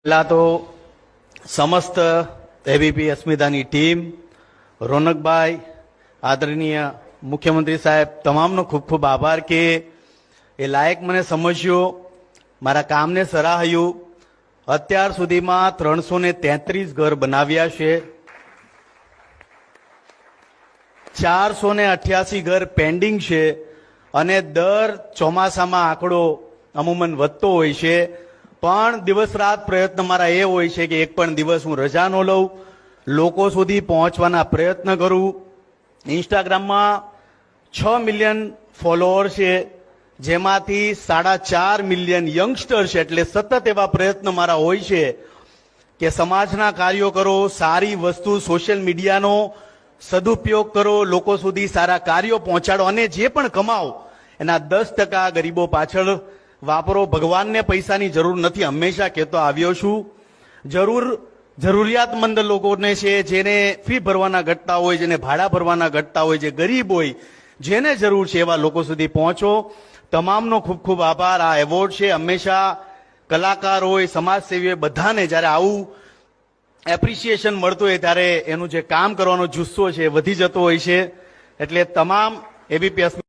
પહેલા તો સમસ્ત એબીપી અસ્મિતાની ટીમ, રોનકભાઈ, આદરણીય મુખ્યમંત્રી સાહેબ, તમામનો ખૂબ ખૂબ આભાર કે એ લાયક મને સમજ્યો, મારા કામને સરાહ્યું. અત્યાર સુધીમાં 333 ઘર બનાવ્યા છે, 488 ઘર પેન્ડિંગ છે અને દર ચોમાસામાં આંકડો અમુમન વધતો હોય છે. પણ દિવસ રાત પ્રયત્ન મારા એ હોય છે કે એક પણ દિવસ હું રજા ન લઉં, લોકો સુધી પહોંચવાના પ્રયત્ન કરું. ઇન્સ્ટાગ્રામમાં 6 મિલિયન ફોલોઅર છે, જેમાંથી 4.5 મિલિયન યંગસ્ટર છે. એટલે સતત એવા પ્રયત્ન મારા હોય છે કે સમાજના કાર્યો કરો, સારી વસ્તુ સોશિયલ મીડિયાનો સદુપયોગ કરો, લોકો સુધી સારા કાર્યો પહોંચાડો અને જે પણ કમાઓ એના 10% ગરીબો પાછળ વાપરો. ભગવાનને પૈસાની જરૂર નથી, હંમેશા કહેતો આવ્યો છું. જરૂરિયાતમંદ લોકોને છે, જેને ફી ભરવાના ઘટતા હોય, જેને ભાડા ભરવાના ઘટતા હોય, જે ગરીબ હોય, જેને જરૂર છે એવા લોકો સુધી પહોંચો. તમામનો ખૂબ ખૂબ આભાર. આ એવોર્ડ છે હંમેશા કલાકાર હોય, સમાજસેવી હોય, બધાને જ્યારે આવું એપ્રિસિએશન મળતું હોય ત્યારે એનું જે કામ કરવાનો જુસ્સો છે એ વધી જતો હોય છે. એટલે તમામ એબીપી